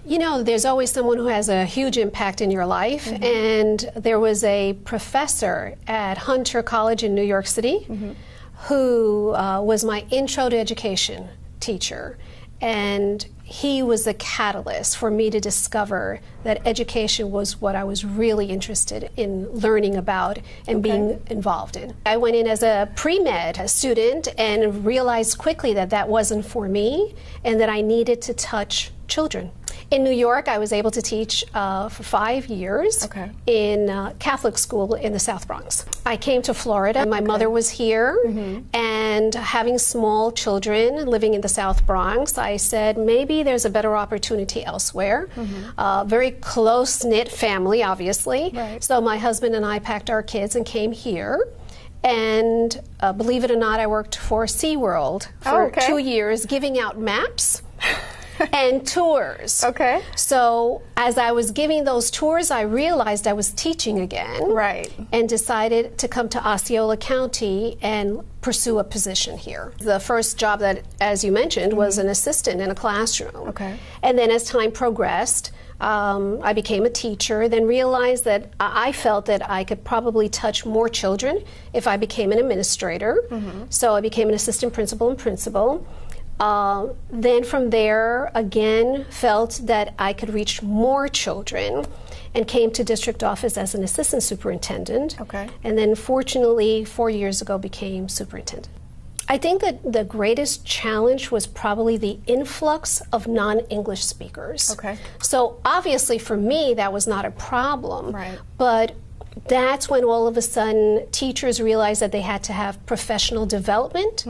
You know, there's always someone who has a huge impact in your life, and there was a professor at Hunter College in New York City who was my intro to education teacher, and he was the catalyst for me to discover that education was what I was really interested in learning about and being involved in. I went in as a pre-med student and realized quickly that that wasn't for me and that I needed to touch children. In New York, I was able to teach for 5 years in Catholic school in the South Bronx. I came to Florida. My mother was here, and having small children living in the South Bronx, I said maybe there's a better opportunity elsewhere. Very close-knit family, obviously. So my husband and I packed our kids and came here. And believe it or not, I worked for SeaWorld for 2 years, giving out maps and tours. So as I was giving those tours, I realized I was teaching again. And decided to come to Osceola County and pursue a position here. The first job that, as you mentioned, was an assistant in a classroom. And then as time progressed, I became a teacher, then realized that I felt that I could probably touch more children if I became an administrator. So I became an assistant principal and principal. Then from there, again, felt that I could reach more children and came to district office as an assistant superintendent. And then fortunately, 4 years ago, became superintendent. I think that the greatest challenge was probably the influx of non-English speakers. So obviously for me, that was not a problem, but that's when all of a sudden teachers realized that they had to have professional development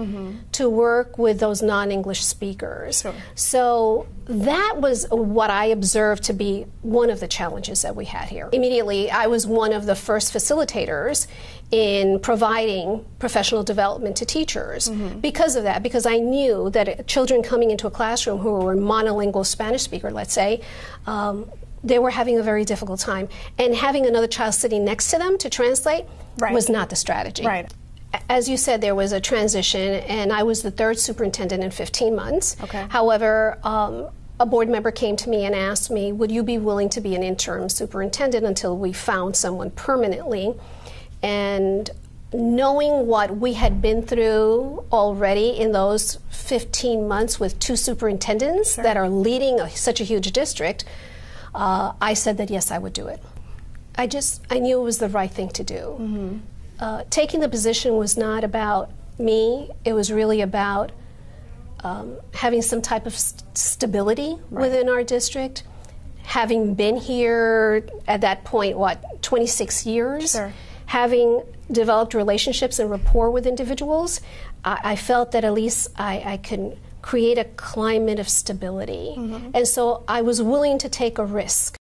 to work with those non-English speakers. So that was what I observed to be one of the challenges that we had here. Immediately, I was one of the first facilitators in providing professional development to teachers because of that, because I knew that children coming into a classroom who were a monolingual Spanish speaker, let's say, they were having a very difficult time. And having another child sitting next to them to translate was not the strategy. As you said, there was a transition, and I was the third superintendent in 15 months. However, a board member came to me and asked me, would you be willing to be an interim superintendent until we found someone permanently? And knowing what we had been through already in those 15 months with two superintendents that are leading such a huge district, I said that yes, I would do it. I knew it was the right thing to do. Taking the position was not about me. It was really about having some type of stability within our district. Having been here at that point, 26 years, having developed relationships and rapport with individuals, I felt that at least I could create a climate of stability. And so I was willing to take a risk.